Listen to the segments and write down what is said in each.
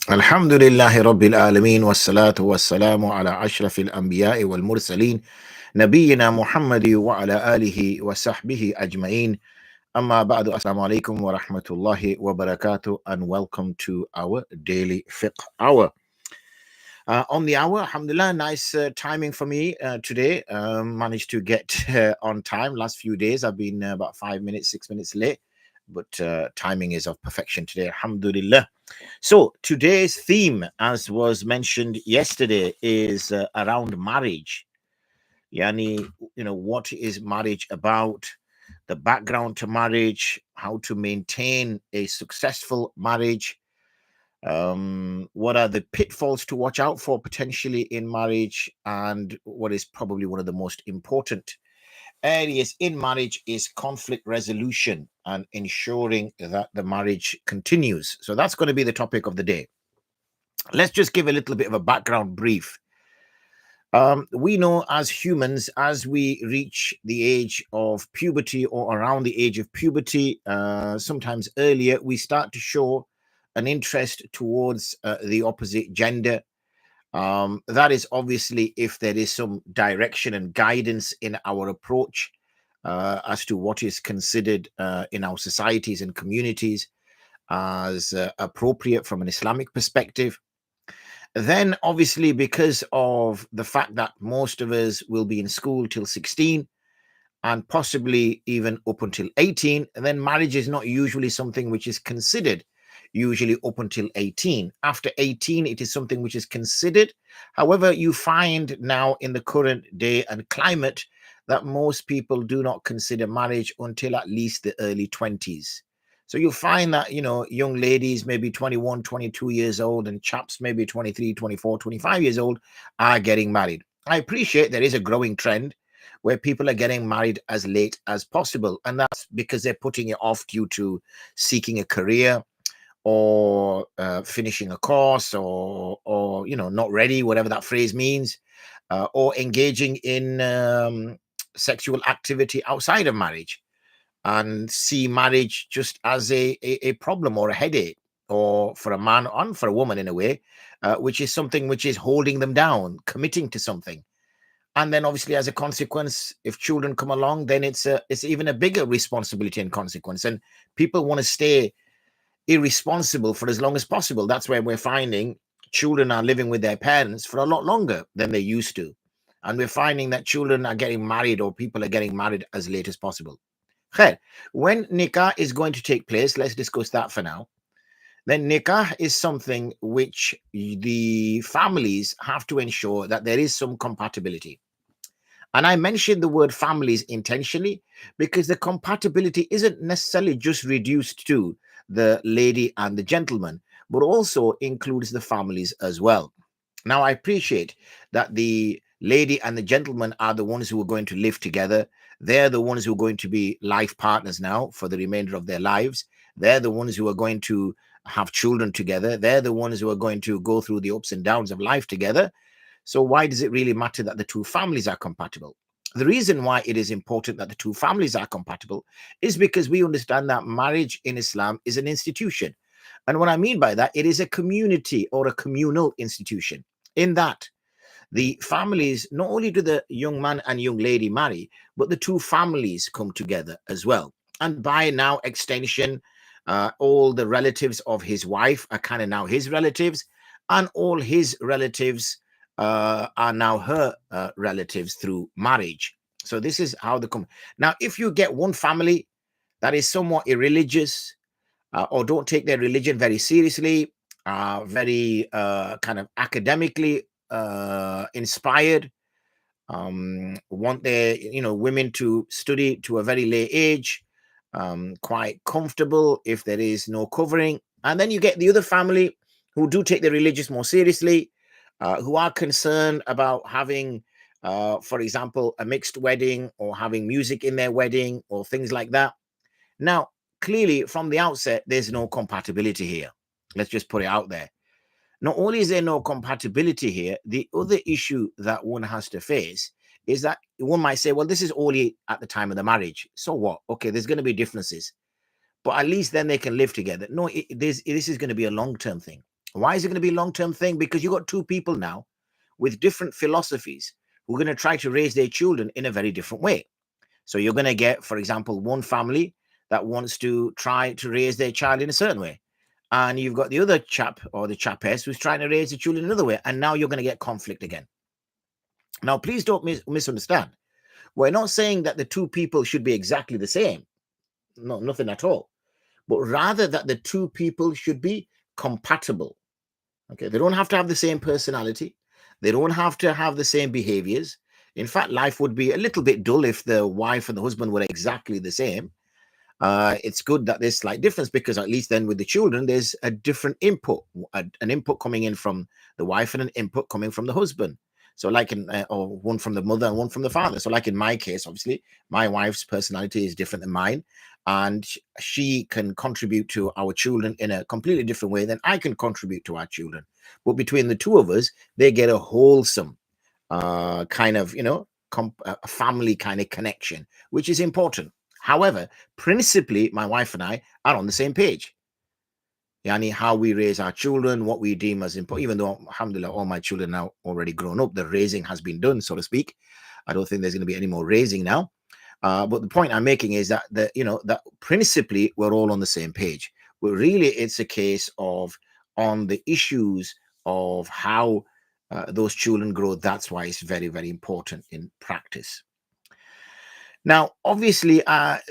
Alhamdulillahi Rabbil Alameen wassalatu wassalamu ala ashrafil anbiya'i wal mursaleen nabiyyina Muhammadi wa ala alihi wa sahbihi ajma'een. Amma ba'du, assalamu alaikum wa rahmatullahi wa barakatuh, and welcome to our daily fiqh hour. On the hour, alhamdulillah, nice timing for me today. Managed to get on time. Last few days I've been about 5 minutes, 6 minutes late, but timing is of perfection today, alhamdulillah. So today's theme, as was mentioned yesterday, is around marriage. Yani, what is marriage about? The background to marriage, how to maintain a successful marriage. What are the pitfalls to watch out for potentially in marriage? And what is probably one of the most important areas in marriage is conflict resolution and ensuring that the marriage continues. So that's going to be the topic of the day. Let's just give a little bit of a background brief. We know as humans, as we reach the age of puberty or around the age of puberty, sometimes earlier, we start to show an interest towards the opposite gender. That is obviously if there is some direction and guidance in our approach as to what is considered in our societies and communities as appropriate from an Islamic perspective. Then, obviously, because of the fact that most of us will be in school till 16 and possibly even up until 18, then marriage is not usually something which is considered usually up until 18. After 18, it is something which is considered. However, you find now in the current day and climate that most people do not consider marriage until at least the early 20s. So you'll find that, young ladies maybe 21, 22 years old and chaps maybe 23, 24, 25 years old are getting married. I appreciate there is a growing trend where people are getting married as late as possible. And that's because they're putting it off due to seeking a career or finishing a course or not ready, whatever that phrase means, or engaging in sexual activity outside of marriage, and see marriage just as a problem or a headache, or for a man and for a woman in a way, which is something which is holding them down, committing to something. And then obviously as a consequence, if children come along, then it's even a bigger responsibility and consequence. And people want to stay irresponsible for as long as possible. That's where we're finding children are living with their parents for a lot longer than they used to. And we're finding that children are getting married, or people are getting married as late as possible. Khair, when nikah is going to take place, let's discuss that for now. Then nikah is something which the families have to ensure that there is some compatibility. And I mentioned the word families intentionally because the compatibility isn't necessarily just reduced to the lady and the gentleman, but also includes the families as well. Now, I appreciate that the lady and the gentleman are the ones who are going to live together. They're the ones who are going to be life partners now for the remainder of their lives. They're the ones who are going to have children together. They're the ones who are going to go through the ups and downs of life together. So why does it really matter that the two families are compatible? The reason why it is important that the two families are compatible is because we understand that marriage in Islam is an institution. And what I mean by that, it is a community or a communal institution, in that the families, not only do the young man and young lady marry, but the two families come together as well. And by now extension, all the relatives of his wife are kind of now his relatives, and all his relatives are now her relatives through marriage. So this is how the now, if you get one family that is somewhat irreligious, or don't take their religion very seriously, very kind of academically inspired, want their women to study to a very late age, quite comfortable if there is no covering. And then you get the other family who do take the religious more seriously, who are concerned about having, for example, a mixed wedding or having music in their wedding or things like that. Now, clearly from the outset, there's no compatibility here. Let's just put it out there. Not only is there no compatibility here, the other issue that one has to face is that one might say, well, this is only at the time of the marriage. So what? Okay, there's going to be differences, but at least then they can live together. No, this is going to be a long-term thing. Why is it going to be a long-term thing? Because you got two people now with different philosophies who are going to try to raise their children in a very different way. So you're going to get, for example, one family that wants to try to raise their child in a certain way. And you've got the other chap or the chapess who's trying to raise the children another way. And now you're going to get conflict again. Now, please don't misunderstand. We're not saying that the two people should be exactly the same. No, nothing at all. But rather that the two people should be compatible. Okay, they don't have to have the same personality. They don't have to have the same behaviors. In fact, life would be a little bit dull if the wife and the husband were exactly the same. It's good that there's slight difference, because at least then with the children, there's a different input, an input coming in from the wife and an input coming from the husband. So like or one from the mother and one from the father. So like in my case, obviously, my wife's personality is different than mine, and she can contribute to our children in a completely different way than I can contribute to our children. But between the two of us, they get a wholesome kind of, a family kind of connection, which is important. However, principally, my wife and I are on the same page. Yani how we raise our children, what we deem as important, even though, alhamdulillah, all my children are now already grown up, the raising has been done, so to speak. I don't think there's going to be any more raising now. But the point I'm making is that, that principally we're all on the same page. But really, it's a case of on the issues of how those children grow. That's why it's very, very important in practice. Now, obviously,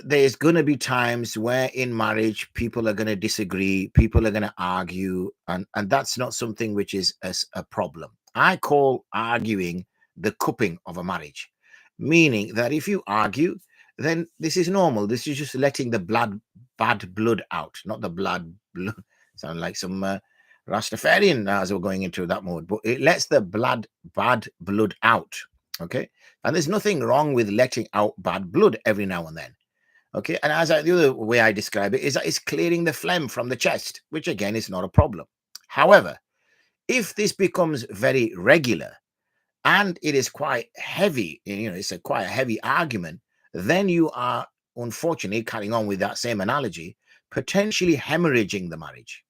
there's going to be times where in marriage, people are going to disagree, people are going to argue, and that's not something which is a problem. I call arguing the cupping of a marriage, meaning that if you argue, then this is normal. This is just letting the bad blood out, not the blood. Sound like some Rastafarian as we're going into that mode, but it lets the bad blood out. Okay, and there's nothing wrong with letting out bad blood every now and then. Okay, and the other way I describe it is that it's clearing the phlegm from the chest, which again is not a problem. However, if this becomes very regular and it is quite heavy, it's quite a heavy argument, then you are unfortunately, carrying on with that same analogy, potentially hemorrhaging the marriage.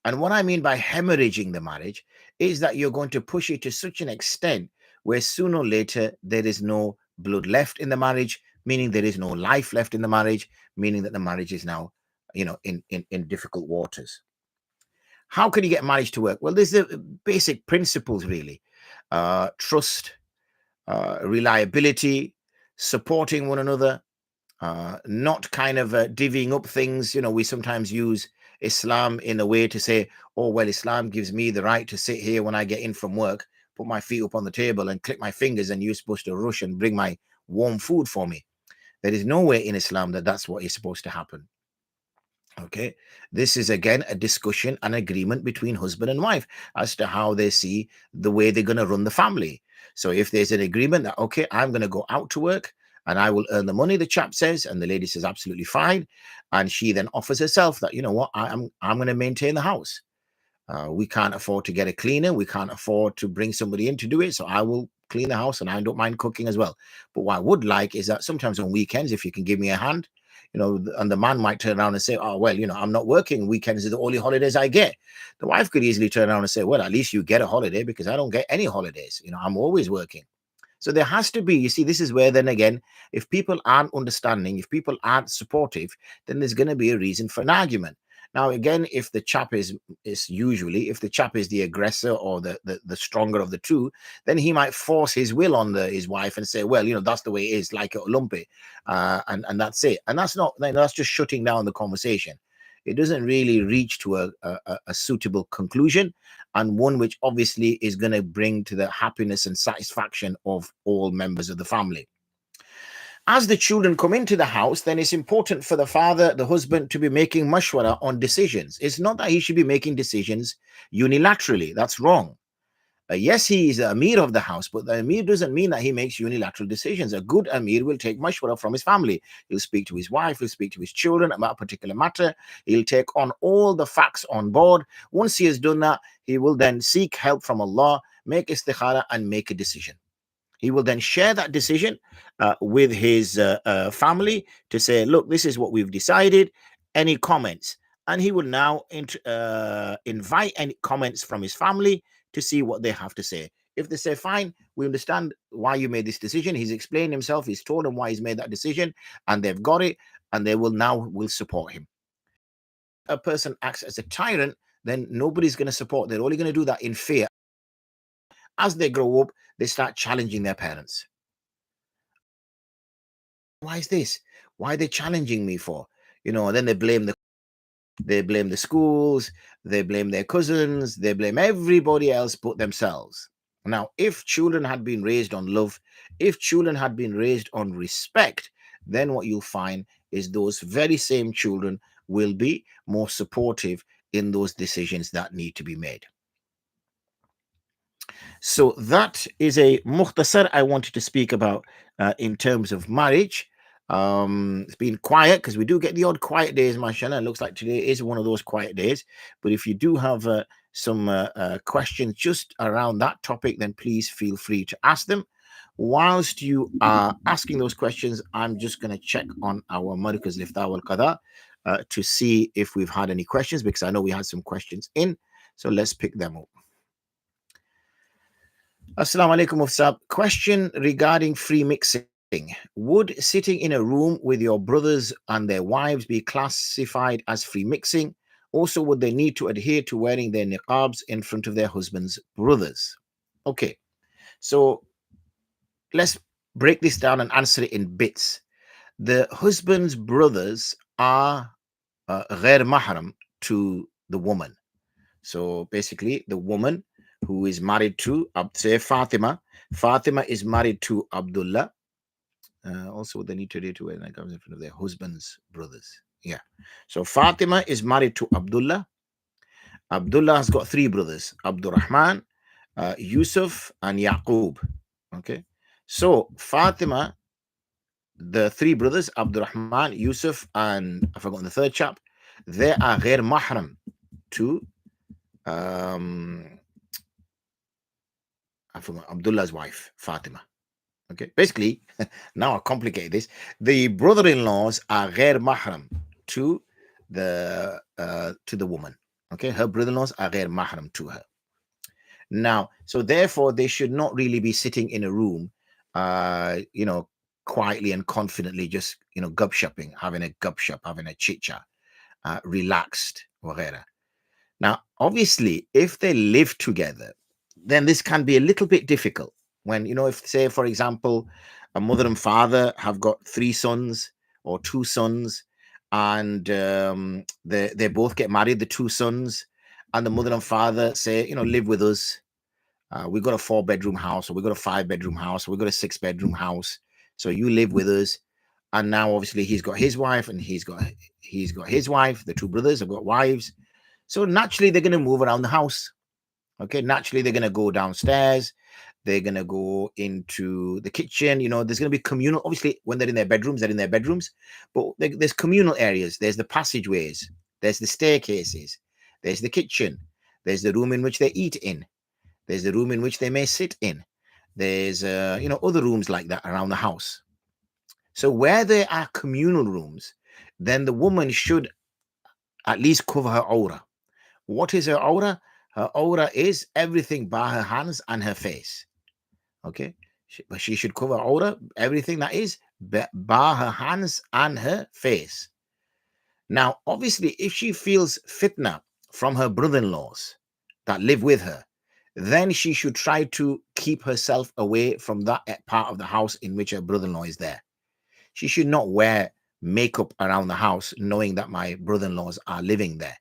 And what I mean by hemorrhaging the marriage is that you're going to push it to such an extent where sooner or later there is no blood left in the marriage, meaning there is no life left in the marriage, meaning that the marriage is now, in difficult waters. How can you get marriage to work? Well, there's the basic principles, really. Trust, reliability, supporting one another, not kind of divvying up things. We sometimes use Islam in a way to say, oh, well, Islam gives me the right to sit here when I get in from work, put my feet up on the table and click my fingers, and you're supposed to rush and bring my warm food for me. There is no way in Islam that that's what is supposed to happen. Okay, this is again a discussion, an agreement between husband and wife as to how they see the way they're going to run the family. So if there's an agreement that, okay, I'm going to go out to work and I will earn the money, the chap says, and the lady says absolutely fine, and she then offers herself that, you know what, I'm going to maintain the house. We can't afford to get a cleaner, we can't afford to bring somebody in to do it, so I will clean the house and I don't mind cooking as well. But what I would like is that sometimes on weekends, if you can give me a hand, and the man might turn around and say, oh, well, I'm not working. Weekends are the only holidays I get. The wife could easily turn around and say, well, at least you get a holiday, because I don't get any holidays. I'm always working. So there has to be, you see, this is where then again, if people aren't understanding, if people aren't supportive, then there's going to be a reason for an argument. Now, again, if the chap is the chap is the aggressor or the stronger of the two, then he might force his will on his wife and say, well, that's the way it is, like a lumpy, and that's it. And that's just shutting down the conversation. It doesn't really reach to a suitable conclusion, and one which obviously is going to bring to the happiness and satisfaction of all members of the family. As the children come into the house, then it's important for the father, the husband, to be making mashwara on decisions. It's not that he should be making decisions unilaterally. That's wrong. Yes, he is the Amir of the house, but the Amir doesn't mean that he makes unilateral decisions. A good Amir will take mashwara from his family. He'll speak to his wife, he'll speak to his children about a particular matter. He'll take on all the facts on board. Once he has done that, he will then seek help from Allah, make istikhara, and make a decision. He will then share that decision with his family to say, look, this is what we've decided. Any comments? and he will now invite any comments from his family to see what they have to say. If they say, fine, we understand why you made this decision, he's explained himself, he's told them why he's made that decision, and they've got it, and they will support him. A person acts as a tyrant, then nobody's going to support. They're only going to do that in fear. As they grow up, they start challenging their parents. Why is this? Why are they challenging me for? And then they blame the schools, they blame their cousins, they blame everybody else but themselves. Now, if children had been raised on love, if children had been raised on respect, then what you'll find is those very same children will be more supportive in those decisions that need to be made. So that is a mukhtasar I wanted to speak about in terms of marriage. It's been quiet because we do get the odd quiet days, mashallah. It looks like today is one of those quiet days. But if you do have some questions just around that topic, then please feel free to ask them. Whilst you are asking those questions, I'm just going to check on our Markaz Liftah wal Qada to see if we've had any questions, because I know we had some questions in. So let's pick them up. Assalamu alaikum, Mufsab. Question regarding free mixing. Would sitting in a room with your brothers and their wives be classified as free mixing? Also, would they need to adhere to wearing their niqabs in front of their husband's brothers? Okay, so let's break this down and answer it in bits. The husband's brothers are Ghair mahram to the woman. So basically, the woman who is married to, say, Fatima is married to Abdullah. Also, they need to adhere to when it comes in front of their husband's brothers. Yeah. So Fatima is married to Abdullah. Abdullah has got three brothers: Abdurrahman, Yusuf, and Yaqub. Okay. So Fatima, the three brothers, Abdurrahman, Yusuf, and I've forgotten the third chap, they are Ghair mahram to I forgot Abdullah's wife, Fatima. Okay, basically, now I complicate this. The brother-in-laws are Ghair mahram to the woman. Okay, her brother-in-laws are Ghair mahram to her. Now, so therefore, they should not really be sitting in a room, quietly and confidently, just gupshopping, having a gupshop, having a chit-chat, relaxed, whatever. Now, obviously, if they live together, then this can be a little bit difficult. When, if, say, for example, a mother and father have got three sons or two sons, and they both get married, the two sons, and the mother and father say, live with us. We've got a 4-bedroom house, or we've got a 5-bedroom house, or we've got a 6-bedroom house. So you live with us. And now, obviously, he's got his wife, and he's got his wife. The two brothers have got wives. So naturally, they're going to move around the house. Okay, naturally, they're going to go downstairs. They're going to go into the kitchen. There's going to be communal. Obviously, when they're in their bedrooms, they're in their bedrooms. But there's communal areas. There's the passageways. There's the staircases. There's the kitchen. There's the room in which they eat in. There's the room in which they may sit in. There's, other rooms like that around the house. So where there are communal rooms, then the woman should at least cover her aura. What is her aura? Her aura is everything bar her hands and her face. Okay? But she should cover aura, everything that is bar her hands and her face. Now, obviously, if she feels fitna from her brother-in-laws that live with her, then she should try to keep herself away from that part of the house in which her brother-in-law is there. She should not wear makeup around the house knowing that my brother-in-laws are living there.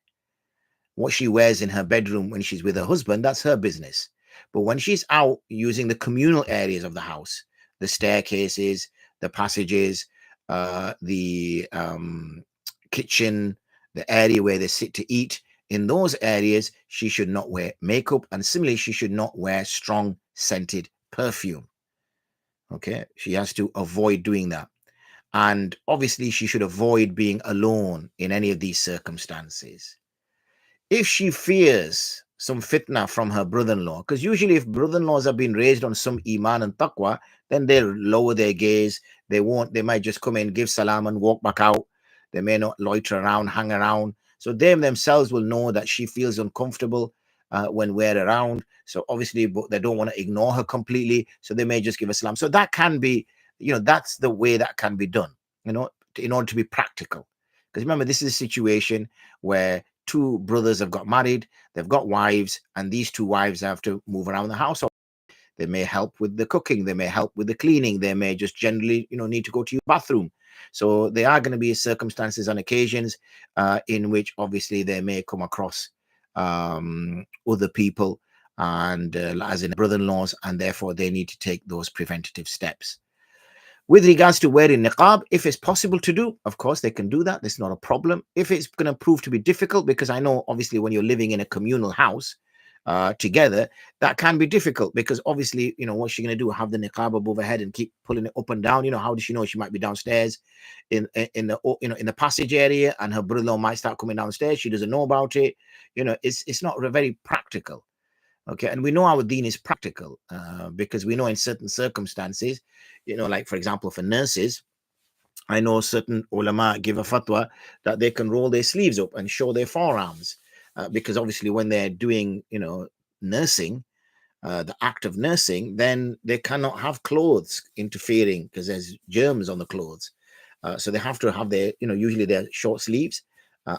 What she wears in her bedroom when she's with her husband, that's her business. But when she's out using the communal areas of the house, the staircases, the passages, the kitchen, the area where they sit to eat, in those areas, she should not wear makeup. And similarly, she should not wear strong scented perfume. Okay, she has to avoid doing that. And obviously, she should avoid being alone in any of these circumstances. If she fears some fitna from her brother-in-law, because usually if brother-in-laws have been raised on some iman and taqwa, then they'll lower their gaze. They might just come in, give salam and walk back out. They may not loiter around, hang around. So they themselves will know that she feels uncomfortable when we're around. So obviously, but they don't want to ignore her completely. So they may just give a salam. So that can be, that's the way that can be done, in order to be practical. Because remember, this is a situation where two brothers have got married, they've got wives, and these two wives have to move around the house. They may help with the cooking, they may help with the cleaning, they may just generally, need to go to your bathroom. So there are going to be circumstances and occasions in which obviously they may come across other people and as in brother-in-laws, and therefore they need to take those preventative steps. With regards to wearing niqab, if it's possible to do, of course, they can do that. That's not a problem. If it's going to prove to be difficult, because I know, obviously, when you're living in a communal house together, that can be difficult because, obviously, what's she going to do? Have the niqab above her head and keep pulling it up and down? How does she know? She might be downstairs in the passage area, and her brother-in-law might start coming downstairs. She doesn't know about it. It's not very practical. Okay, and we know our deen is practical because we know in certain circumstances, like for example, for nurses, I know certain ulama give a fatwa that they can roll their sleeves up and show their forearms because obviously when they're doing, nursing, the act of nursing, then they cannot have clothes interfering because there's germs on the clothes. So they have to have their, usually their short sleeves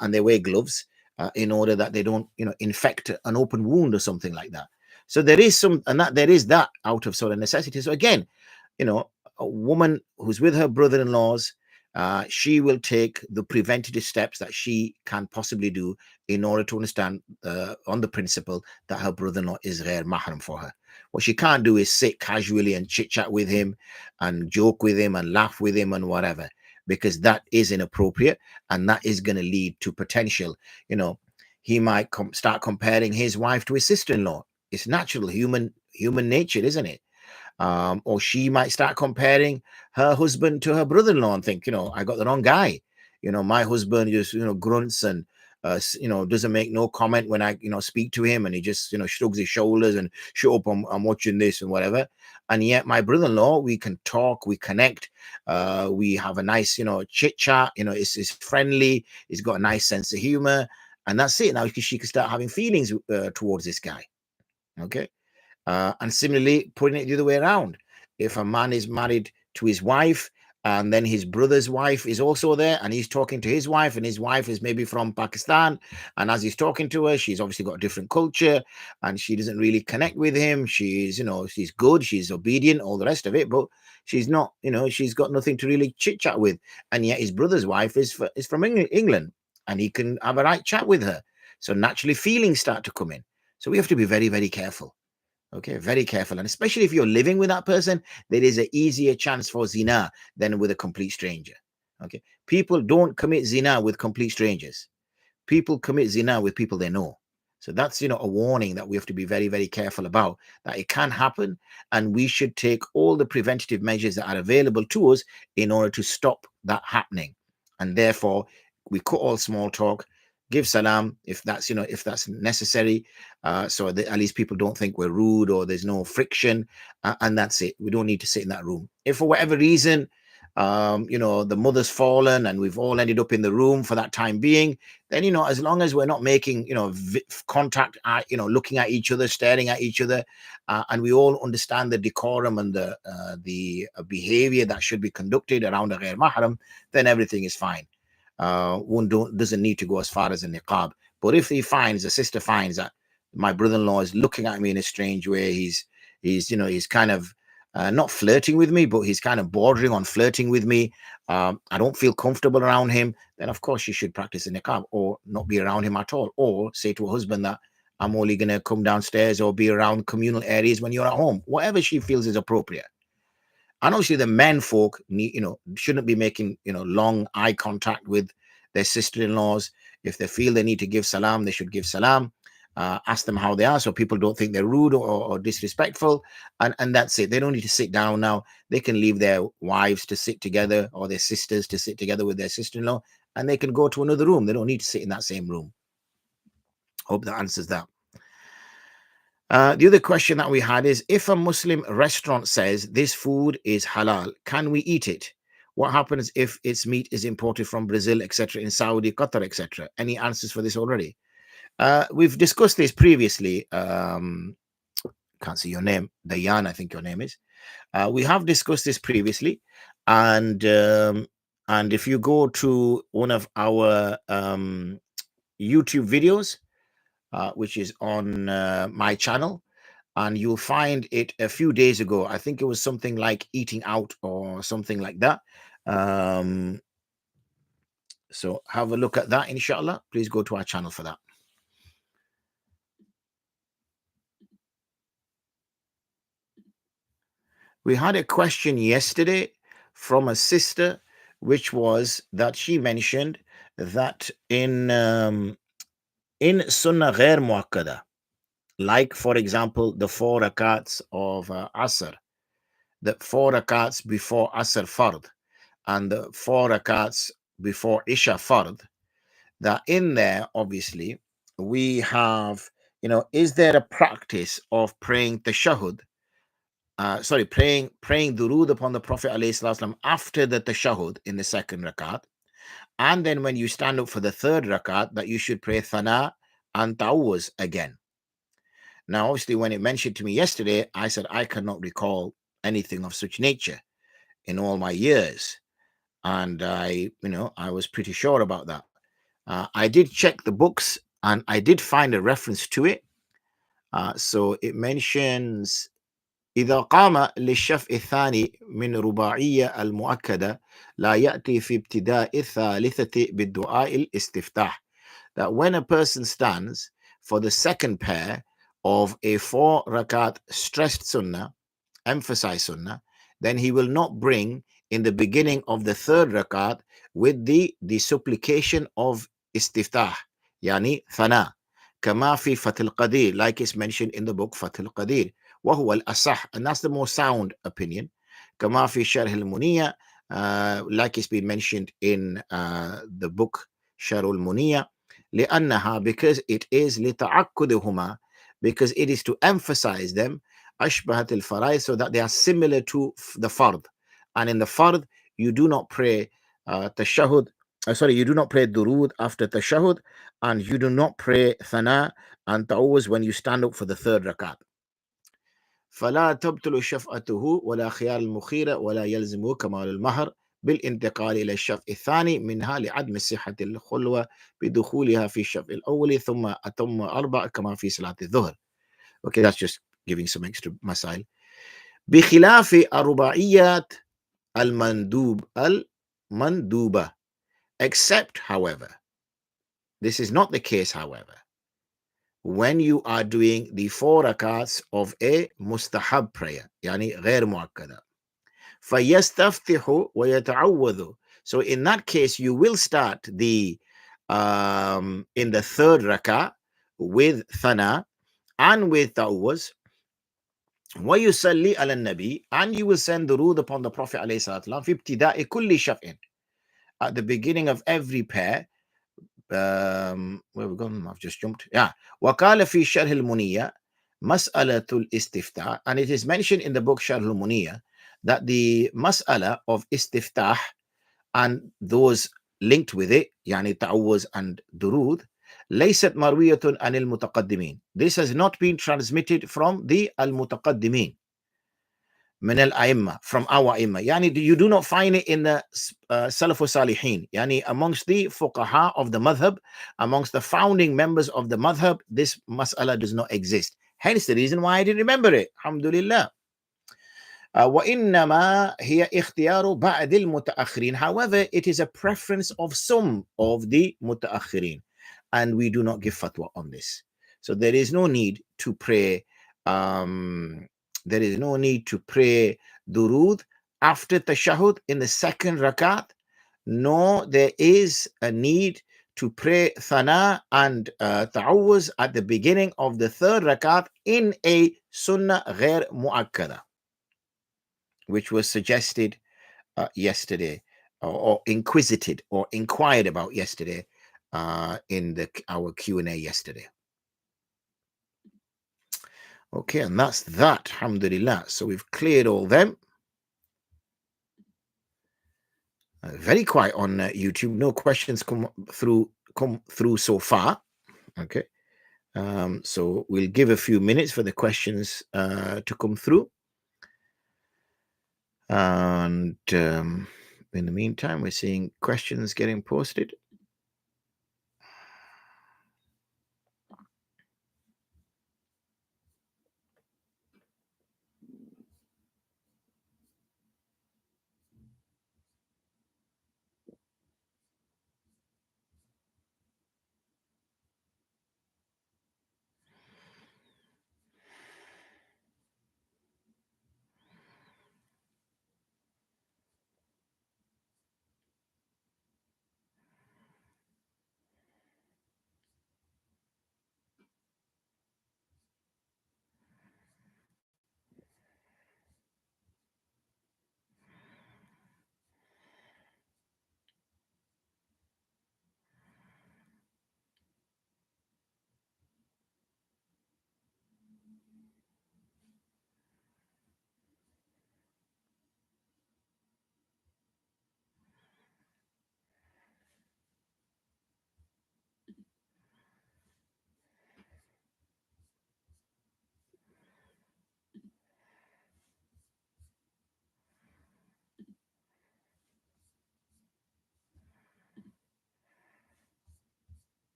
and they wear gloves in order that they don't, infect an open wound or something like that. So there is that out of sort of necessity. So again, a woman who's with her brother-in-laws, she will take the preventative steps that she can possibly do in order to understand on the principle that her brother-in-law is ghair mahram for her. What she can't do is sit casually and chit-chat with him and joke with him and laugh with him and whatever, because that is inappropriate and that is going to lead to potential, he might start comparing his wife to his sister-in-law. It's natural, human nature, isn't it? Or she might start comparing her husband to her brother-in-law and think, I got the wrong guy. My husband just, grunts and, doesn't make no comment when I, speak to him, and he just, shrugs his shoulders and shut up, I'm watching this and whatever. And yet my brother-in-law, we can talk, we connect, we have a nice, chit chat, it's friendly, he's got a nice sense of humor, and that's it. Now she can start having feelings towards this guy. Okay. And similarly, putting it the other way around. If a man is married to his wife and then his brother's wife is also there and he's talking to his wife, and his wife is maybe from Pakistan, and as he's talking to her, she's obviously got a different culture and she doesn't really connect with him. She's, she's good, she's obedient, all the rest of it, but she's not, she's got nothing to really chit chat with. And yet his brother's wife is from England and he can have a right chat with her. So naturally feelings start to come in. So we have to be very, very careful. Okay, very careful. And especially if you're living with that person, there is an easier chance for zina than with a complete stranger. Okay, people don't commit zina with complete strangers. People commit zina with people they know. So that's, a warning that we have to be very, very careful about, that it can happen. And we should take all the preventative measures that are available to us in order to stop that happening. And therefore, we cut all small talk, give salam if that's, if that's necessary, so that at least people don't think we're rude or there's no friction, and that's it. We don't need to sit in that room. If for whatever reason, the mother's fallen and we've all ended up in the room for that time being, then, as long as we're not making, contact, looking at each other, staring at each other, and we all understand the decorum and the behavior that should be conducted around a ghair mahram, then everything is fine. One doesn't need to go as far as a niqab. But if the sister finds that my brother-in-law is looking at me in a strange way, he's kind of not flirting with me, but he's kind of bordering on flirting with me, I don't feel comfortable around him, then of course you should practice a niqab or not be around him at all, or say to a husband that I'm only going to come downstairs or be around communal areas when you're at home, whatever she feels is appropriate. And obviously the men folk shouldn't be making, long eye contact with their sister-in-laws. If they feel they need to give salam, they should give salam. Ask them how they are so people don't think they're rude or disrespectful. And that's it. They don't need to sit down now. They can leave their wives to sit together or their sisters to sit together with their sister-in-law, and they can go to another room. They don't need to sit in that same room. Hope that answers that. The other question that we had is, if a Muslim restaurant says this food is halal, can we eat it? What happens if its meat is imported from Brazil, etc., in Saudi, Qatar, etc.? Any answers for this already? We've discussed this previously. Can't see your name, Dayan, I think your name is. We have discussed this previously, and if you go to one of our YouTube videos, which is on my channel, and you'll find it a few days ago. I think it was something like eating out or something like that. So have a look at that, inshallah. Please go to our channel for that. We had a question yesterday from a sister, which was that she mentioned that in Sunnah Ghair Muakadah, like for example the 4 rakats of Asr, the 4 rakats before Asr Fard, and the 4 rakats before Isha Fard, that in there, obviously, we have, is there a practice of praying tashahud, praying durood upon the Prophet ﷺ after the tashahud in the 2nd rakat, and then when you stand up for the 3rd rakat, that you should pray thana and ta'awuz again. Now, obviously, when it mentioned to me yesterday, I said I cannot recall anything of such nature in all my years, and I was pretty sure about that. I did check the books, and I did find a reference to it. So it mentions إذا قام للشفع الثاني من رباعية المؤكدة لا يأتي في ابتداء الثالثة بالدعاء الاستفتاح. That when a person stands for the 2nd pair of a 4 rakat stressed sunnah, emphasized sunnah, then he will not bring in the beginning of the 3rd rakat with the supplication of istiftah, yani thana, kama fi Fath al-Qadir, like it's mentioned in the book Fath al-Qadir, وهو الأصح, and that's the more sound opinion. كما في شرح المنية, like it's been mentioned in the book شرح المنية, لأنها, because it is لتعقدهما, because it is to emphasize them, أشبهت الفرائض, so that they are similar to the fard. And in the fard, you do not pray tashahud, you do not pray durood after tashahud, and you do not pray thana and ta'awuz when you stand up for the 3rd rakat. فلا تبطل شفعته ولا خيار المخيرة ولا يلزمه كمال المهر بالانتقال إلى الشفع الثاني منها لعدم صحة الخلوة بدخولها في الشفع الأول ثم أتم 4 كما في صلاة الظهر. Okay, that's just giving some extra مسائل. بخلاف الرباعيات المندوبة, except, however, this is not the case, however, when you are doing the 4 rakats of a mustahab prayer, yani غير مؤكدة. فيستفتح ويتعوذ. So in that case, you will start the in the 3rd rakah with thana and with ta'awuz. ويصلي على النبي, and you will send durood upon the Prophet عليه الصلاة والسلام في ابتداء كل شفع, at the beginning of every pair. Where we gone? I've just jumped. Yeah. وقال في شرح المنية مسألة الاستفتاح, and it is mentioned in the book شرح المنية that the mas'ala of istiftah and those linked with it, يعني ta'awuz and durud, ليست مروية عن المتقدمين. This has not been transmitted from the al-mutaqaddimin, من الأئمة, from our أئمة. يعني you do not find it in the Salaf al-Salihin, يعني amongst the fuqaha of the madhab, amongst the founding members of the madhab, this mas'ala does not exist. Hence the reason why I didn't remember it. Alhamdulillah. وإنما هي اختيار بعض المتأخرين. However, it is a preference of some of the متأخرين, and we do not give fatwa on this. So there is no need to pray. There is no need to pray durood after tashahud in the 2nd rakat, nor there is a need to pray thana and ta'awuz at the beginning of the 3rd rakat in a sunnah ghair mu'akkada, which was suggested yesterday, or inquisited or inquired about yesterday in our Q&A yesterday. Okay, and that's that, alhamdulillah. So we've cleared all them. Very quiet on YouTube. No questions come through so far. Okay. So we'll give a few minutes for the questions to come through. And in the meantime, we're seeing questions getting posted.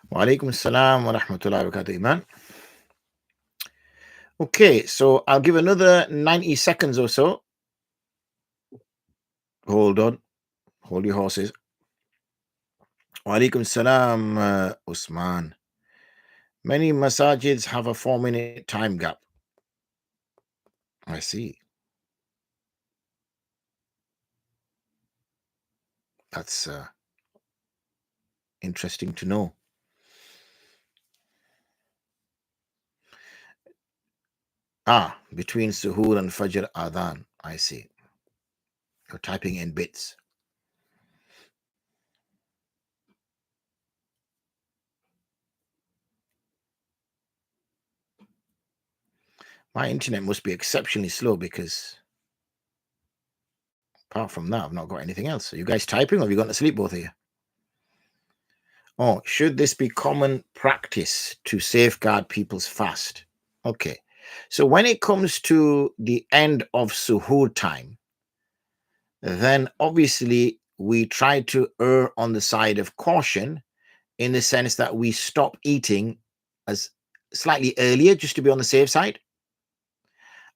Wa alaikum assalam wa rahmatullahi wa barakatuh, Iman. Okay, so I'll give another 90 seconds or so. Hold on. Hold your horses. Wa alaikum salam, Usman. Many masajids have a 4-minute time gap. I see. That's interesting to know. Between Suhoor and Fajr Adhan. I see. You're typing in bits. My internet must be exceptionally slow because apart from that, I've not got anything else. Are you guys typing or have you gone to sleep, both of you? Oh, should this be common practice to safeguard people's fast? Okay. So when it comes to the end of Suhoor time, then obviously we try to err on the side of caution in the sense that we stop eating as slightly earlier just to be on the safe side.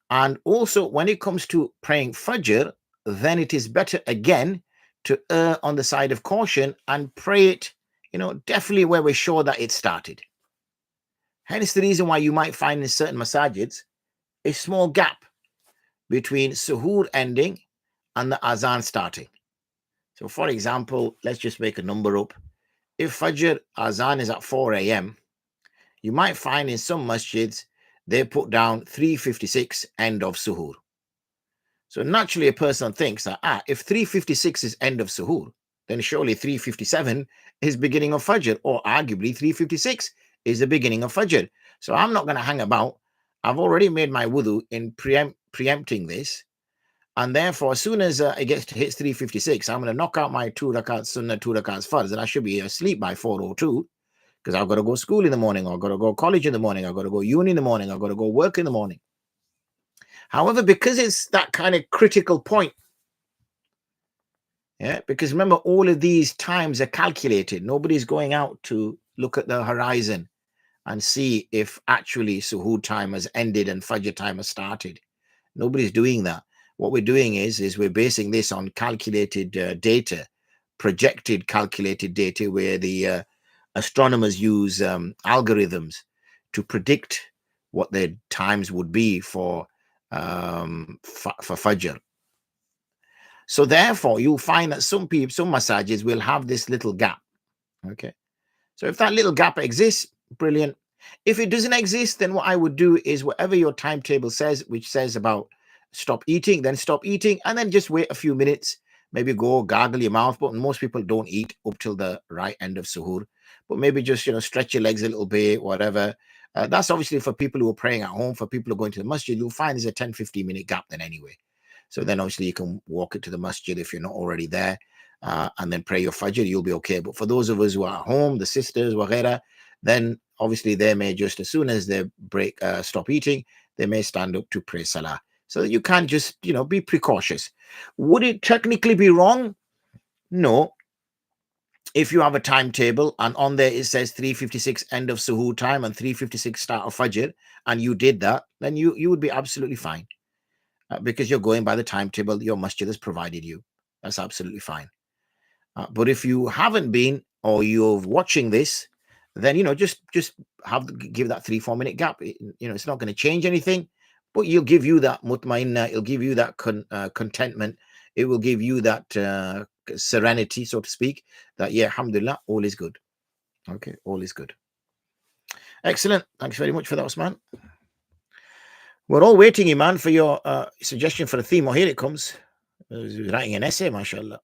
And also when it comes to praying Fajr, then it is better again to err on the side of caution and pray it, definitely where we're sure that it started. Hence the reason why you might find in certain masajids a small gap between Suhoor ending and the Azan starting. So for example, let's just make a number up. If Fajr Azan is at 4 a.m., you might find in some masjids they put down 3:56 end of Suhoor. So naturally a person thinks that if 3:56 is end of Suhoor, then surely 3:57 is beginning of Fajr, or arguably 3:56 is the beginning of Fajr. So I'm not going to hang about. I've already made my wudu in preempting this. And therefore, as soon as it hits 3:56, I'm going to knock out my 2 rakats Sunnah, 2 rakats Fajr, and I should be asleep by 4:02 because I've got to go to school in the morning, or I've got to go to college in the morning, I've got to go uni in the morning, I've got to go work in the morning. However, because it's that kind of critical point, because remember, all of these times are calculated. Nobody's going out to look at the horizon and see if actually Suhoor time has ended and Fajr time has started. Nobody's doing that. What we're doing is we're basing this on calculated data, projected calculated data, where the astronomers use algorithms to predict what their times would be for Fajr. So therefore, you'll find that some massages will have this little gap. Okay. So if that little gap exists, brilliant. If it doesn't exist, then what I would do is whatever your timetable says, which says about stop eating, then stop eating, and then just wait a few minutes, maybe go gargle your mouth. But most people don't eat up till the right end of Suhoor, but maybe just, stretch your legs a little bit, whatever, That's obviously for people who are praying at home. For people who are going to the masjid, you'll find there's a 10-15 minute gap then anyway. So then obviously you can walk it to the masjid if you're not already there, and then pray your Fajr, you'll be okay. But for those of us who are at home, the sisters, Ghair, then obviously they may just, as soon as they stop eating, they may stand up to pray Salah. So you can't just, be precautious. Would it technically be wrong? No. If you have a timetable and on there it says 3:56 end of Suhoor time and 3:56 start of Fajr, and you did that, then you would be absolutely fine, because you're going by the timetable your masjid has provided you. That's absolutely fine. But if you haven't been, or you're watching this, then just give that 3-4 minute gap. It's not going to change anything, but you'll give you that mutmainna, it'll give you that contentment, it will give you that serenity, so to speak, that alhamdulillah, all is good. Okay, all is good. Excellent. Thanks very much for that, Osman. We're all waiting, Iman, for your suggestion for a theme. Oh, here it comes. Writing an essay, mashallah.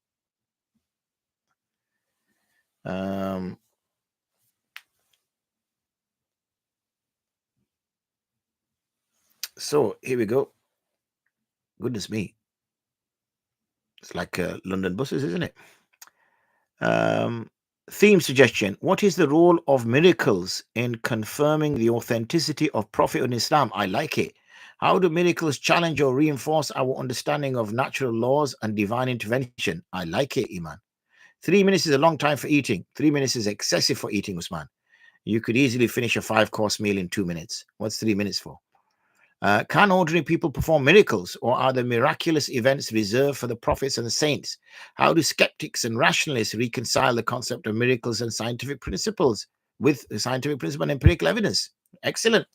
So here we go. Goodness me. It's like London buses, isn't it? Theme suggestion. What is the role of miracles in confirming the authenticity of Prophet in Islam? I like it. How do miracles challenge or reinforce our understanding of natural laws and divine intervention? I like it, Iman. 3 minutes is a long time for eating. 3 minutes is excessive for eating, Usman. You could easily finish a 5-course meal in 2 minutes. What's 3 minutes for? Can ordinary people perform miracles, or are the miraculous events reserved for the prophets and the saints? How do skeptics and rationalists reconcile the concept of miracles and scientific principles with scientific principle and empirical evidence? Excellent.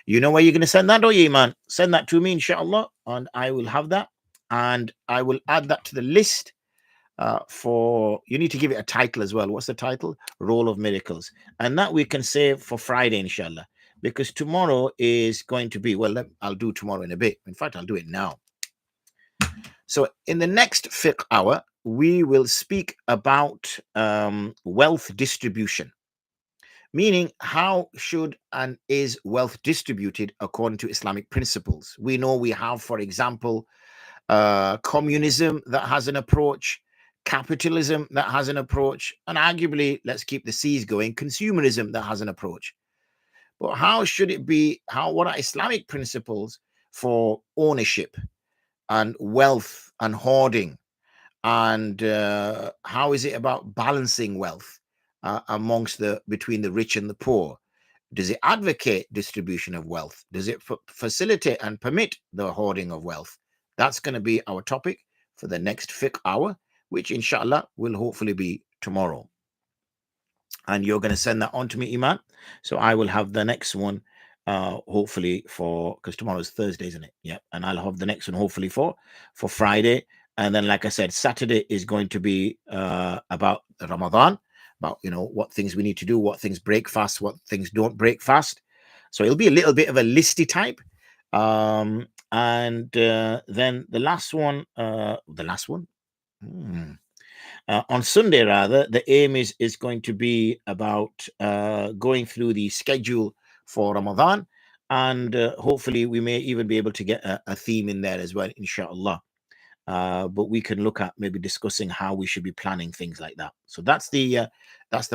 You know where you're going to send that, or you, man? Send that to me, inshallah, and I will have that, and I will add that to the list. You need to give it a title as well. What's the title? Role of Miracles. And that we can save for Friday, inshallah, because tomorrow is going to be, I'll do tomorrow in a bit. In fact, I'll do it now. So in the next fiqh hour, we will speak about wealth distribution, meaning how should and is wealth distributed according to Islamic principles. We know we have, for example, communism that has an approach, capitalism that has an approach, and arguably, let's keep the C's going, consumerism that has an approach. But how should it be? What are Islamic principles for ownership and wealth and hoarding? And how is it about balancing wealth between the rich and the poor? Does it advocate distribution of wealth? Does it facilitate and permit the hoarding of wealth? That's going to be our topic for the next fiqh hour, which inshallah will hopefully be tomorrow. And you're going to send that on to me, Iman. So I will have the next one hopefully because tomorrow is Thursday, isn't it? Yeah. And I'll have the next one hopefully for Friday. And then, like I said, Saturday is going to be about Ramadan, about what things we need to do, what things break fast, what things don't break fast. So it'll be a little bit of a listy type. And then the last one. On Sunday, rather, the aim is going to be about going through the schedule for Ramadan, and hopefully we may even be able to get a theme in there as well, inshallah. But we can look at maybe discussing how we should be planning things like that. So that's the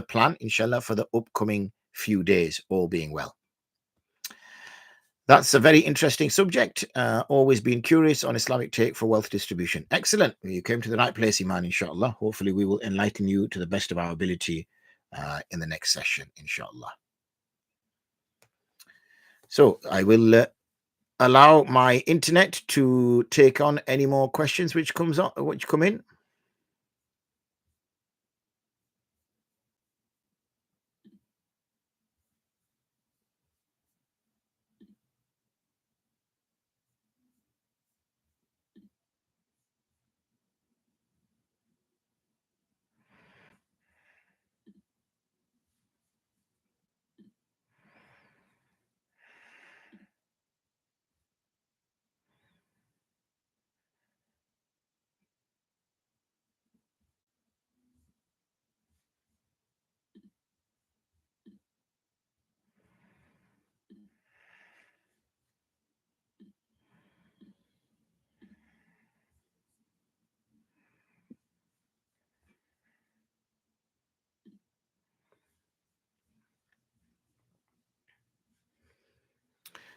plan, inshallah, for the upcoming few days, all being well. That's a very interesting subject. Always been curious on Islamic take for wealth distribution. Excellent. You came to the right place, Iman, inshallah. Hopefully we will enlighten you to the best of our ability in the next session, inshallah. So I will allow my internet to take on any more questions which come in.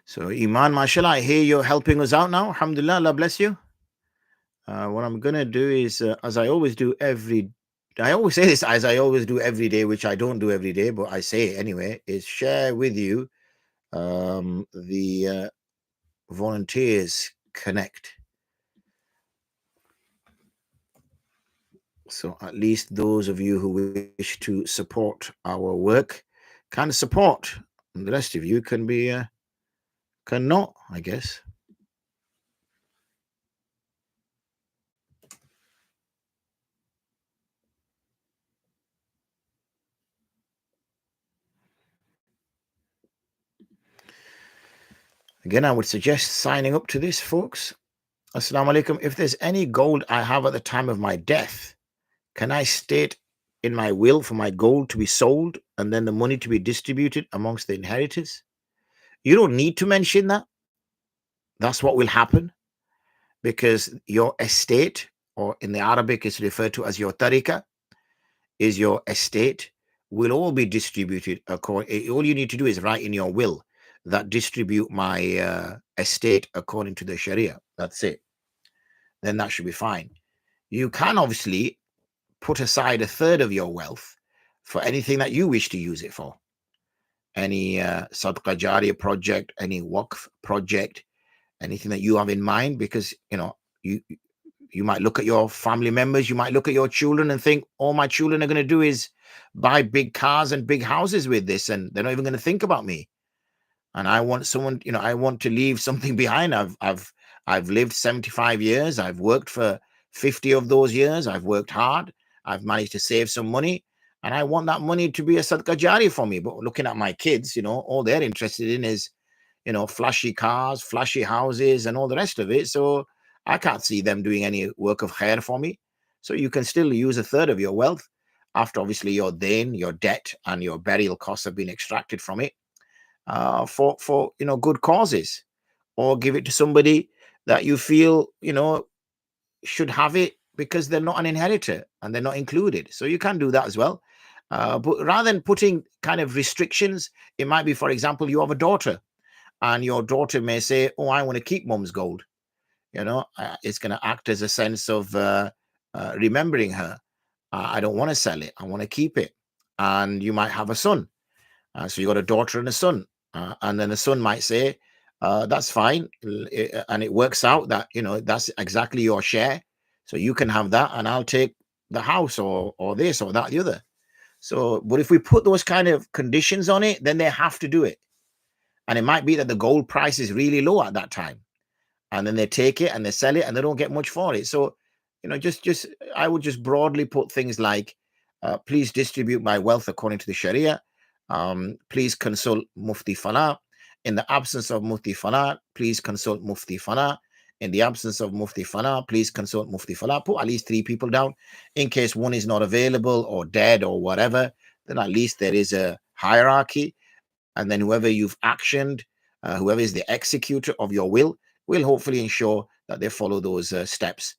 So, Iman, mashallah, I hear you're helping us out now. Alhamdulillah, Allah bless you. What I'm going to do is, as I always do I always say this as I always do every day, which I don't do every day, but I say it anyway, is share with you the volunteers connect. So at least those of you who wish to support our work can support. And the rest of you can be cannot, I guess. Again, I would suggest signing up to this, folks. Assalamu alaikum. If there's any gold I have at the time of my death, can I state in my will for my gold to be sold and then the money to be distributed amongst the inheritors? You don't need to mention that. That's what will happen because your estate, or in the Arabic is referred to as your tariqah, is your estate, will all be distributed according. All you need to do is write in your will that distribute my estate according to the Sharia. That's it. Then that should be fine. You can obviously put aside a third of your wealth for anything that you wish to use it for. Any Sadqa Jariyah project, any Waqf project, anything that you have in mind, because you might look at your family members, you might look at your children and think, all my children are going to do is buy big cars and big houses with this, and they're not even going to think about me. And I want someone, I want to leave something behind. I've lived 75 years. I've worked for 50 of those years. I've worked hard. I've managed to save some money, and I want that money to be a sadaqah jari for me. But looking at my kids, all they're interested in is, flashy cars, flashy houses, and all the rest of it. So I can't see them doing any work of khair for me. So you can still use a third of your wealth after obviously your dain, your debt, and your burial costs have been extracted from it for good causes, or give it to somebody that you feel should have it because they're not an inheritor and they're not included. So you can do that as well. But rather than putting kind of restrictions, it might be, for example, you have a daughter and your daughter may say, oh, I want to keep mom's gold. It's going to act as a sense of remembering her. I don't want to sell it. I want to keep it. And you might have a son. So you got a daughter and a son. And then the son might say, that's fine. And it works out that, that's exactly your share. So you can have that and I'll take the house or this or that, the other. So, but if we put those kind of conditions on it, then they have to do it. And it might be that the gold price is really low at that time. And then they take it and they sell it and they don't get much for it. So, just I would just broadly put things like, please distribute my wealth according to the Sharia. Please consult Mufti Fana. In the absence of Mufti Fana, please consult Mufti Fana. In the absence of Mufti Fana, please consult Mufti Fana. Put at least 3 people down. In case one is not available or dead or whatever, then at least there is a hierarchy. And then whoever you've actioned, whoever is the executor of your will hopefully ensure that they follow those steps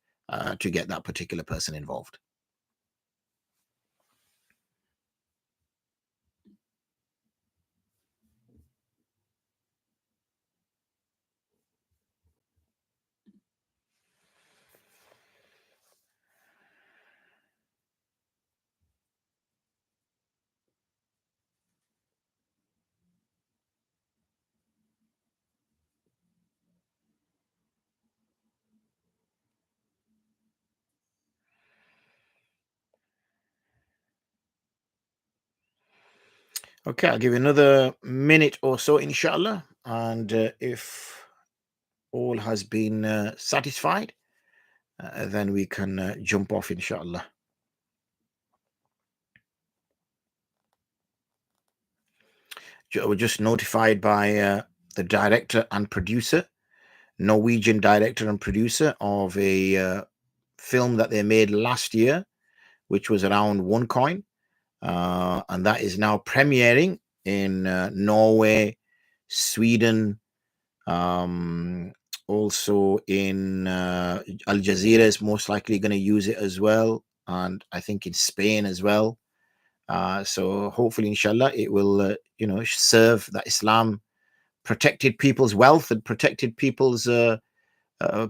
to get that particular person involved. Okay, I'll give you another minute or so, inshallah. And if all has been satisfied, then we can jump off, inshallah. We're just notified by the director and producer, Norwegian director and producer of a film that they made last year, which was around OneCoin. And that is now premiering in Norway, Sweden, also in Al Jazeera is most likely going to use it as well, and I think in Spain as well. So hopefully, inshallah, it will serve that Islam protected people's wealth and protected people's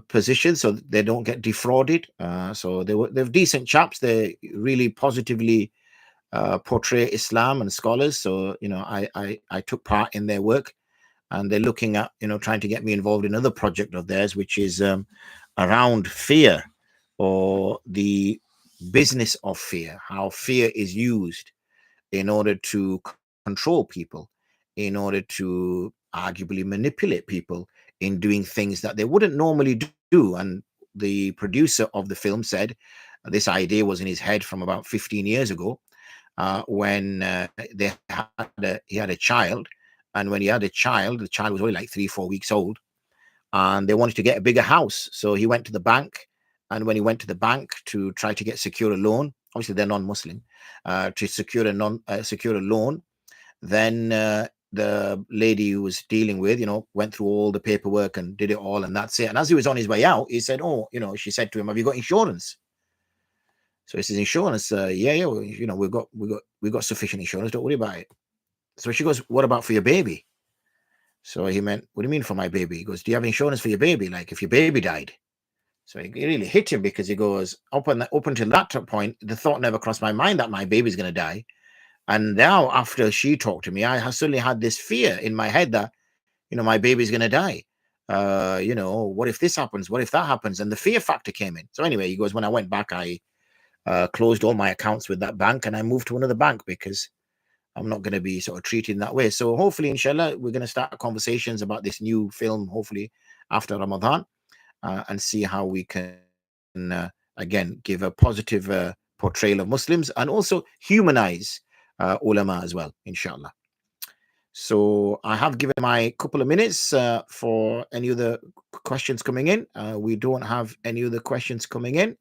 position so they don't get defrauded. So they're decent chaps. They really positively portray Islam and scholars. So I took part in their work, and they're looking at trying to get me involved in another project of theirs, which is around fear, or the business of fear, how fear is used in order to control people, in order to arguably manipulate people in doing things that they wouldn't normally do. And the producer of the film said this idea was in his head from about 15 years ago, when he had a child. And when he had a child, the child was only like 3-4 weeks old, and they wanted to get a bigger house. So he went to the bank, and when he went to the bank to try to secure a loan, obviously they're non-Muslim, to secure a loan, then the lady who was dealing with, went through all the paperwork and did it all, and that's it. And as he was on his way out, he said, she said to him, "Have you got insurance?" So he says, "Insurance? Yeah, we've got sufficient insurance. Don't worry about it." So she goes, "What about for your baby?" So he meant, "What do you mean for my baby?" He goes, "Do you have insurance for your baby? Like if your baby died?" So it really hit him, because he goes, up until that point, the thought never crossed my mind that my baby's going to die. And now, after she talked to me, I suddenly had this fear in my head that, my baby's going to die. What if this happens? What if that happens? And the fear factor came in. So anyway, he goes, when I went back, I closed all my accounts with that bank, and I moved to another bank, because I'm not going to be sort of treated that way. So hopefully, inshallah, we're going to start conversations about this new film, hopefully after Ramadan, and see how we can, again, give a positive portrayal of Muslims, and also humanize ulama as well, inshallah. So I have given my couple of minutes for any other questions coming in. We don't have any other questions coming in.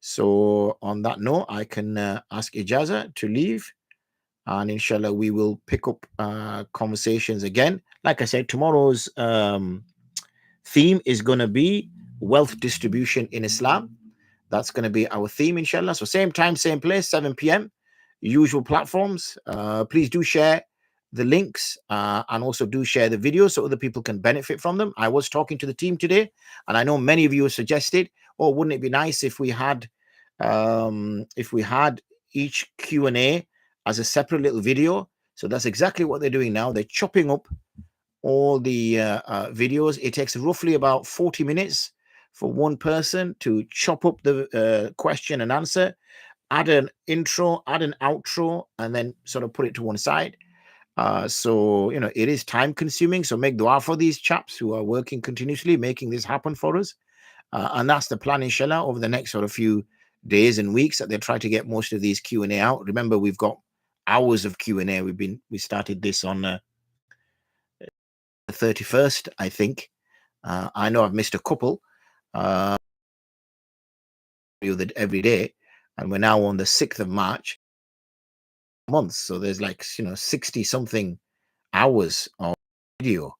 So on that note, I can ask Ijaza to leave, and inshallah we will pick up conversations again. Like I said, tomorrow's theme is going to be wealth distribution in Islam. That's going to be our theme, inshallah. So same time, same place, 7 p.m. usual platforms. Please do share the links, and also do share the videos so other people can benefit from them. I was talking to the team today, and I know many of you have suggested, wouldn't it be nice if we had each Q&A as a separate little video? So that's exactly what they're doing now. They're chopping up all the videos. It takes roughly about 40 minutes for one person to chop up the question and answer, add an intro, add an outro, and then sort of put it to one side. So it is time consuming. So make dua for these chaps who are working continuously, making this happen for us. And that's the plan, inshallah, over the next sort of few days and weeks, that they try to get most of these Q&A out. Remember, we've got hours of Q&A. We started this on the 31st, I think. I know I've missed a couple every day, and we're now on the 6th of March month. So there's like 60 something hours of video.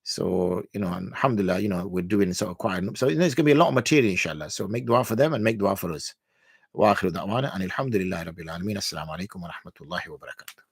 So alhamdulillah, we're doing sort of quite. So there's going to be a lot of material, inshallah. So make dua for them and make dua for us. Wa akhiru da'wana and alhamdulillahi rabbil alameen. Assalamu alaikum wa rahmatullahi wa barakatuh.